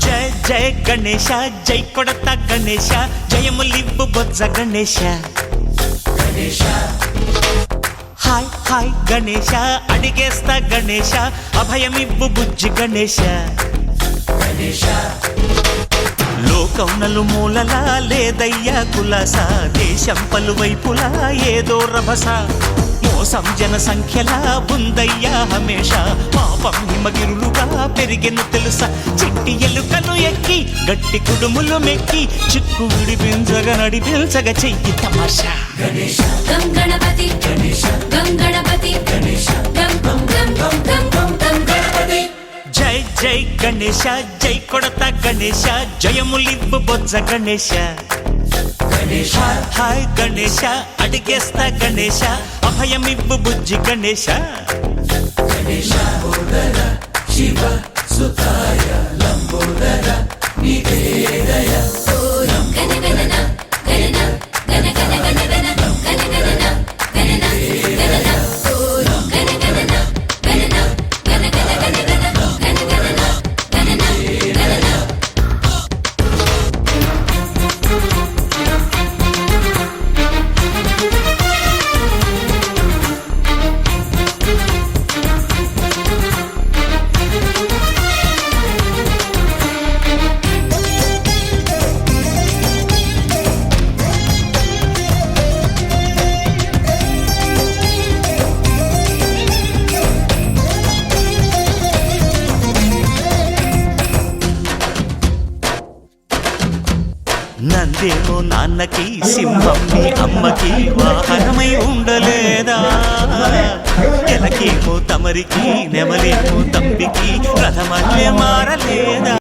जय जय गणेश जय कोडता गणेश जयमुलिब्बु बोज्ज गणेश हाय हाय गणेश अडिगेस्ता गणेश अभयमिब्बु बुज्जि गणेश లోకం నలుమూలలా లేదయ్యా కులాస దేశం పలువైపులా ఏదో రభస మోసం జన సంఖ్యలా ఉందయ్యా హమేష పాపం హిమగిరులుగా పెరిగెను తెలుసా చిట్టి ఎలుకను ఎక్కి గట్టి కుడుములు మెక్కి చిక్కు విడిపించగా నడిపించగా చెయ్యి తమాషా గణేశ గం గణపతి గణేశ గం గణపతి గణేశ గం గం గం గం గం గం గణపతి జై జై గణేశ జై కొడత గణేశ జయములిబ్బు బొజ్జ గణేశ గణేశ హాయ్ గణేశ అడిగేస్తా గణేశ అభయమిబ్బు బుజ్జి గణేశ గణేశ ఓదర శివ సుతాయ లంబోదర నివేదయ గణగణన గణన గణ గణ గణ గణ గణగణన గణన గణన గణగణన గణన గణ గణ గణ గణ గణగణన గణన గణన నందేమో నాన్నకి సింహం మీ అమ్మకి వాహనమై ఉండలేదా ఎలకేమో తమరికి నెమలేమో తంపికి రథమల్లే మారలేదా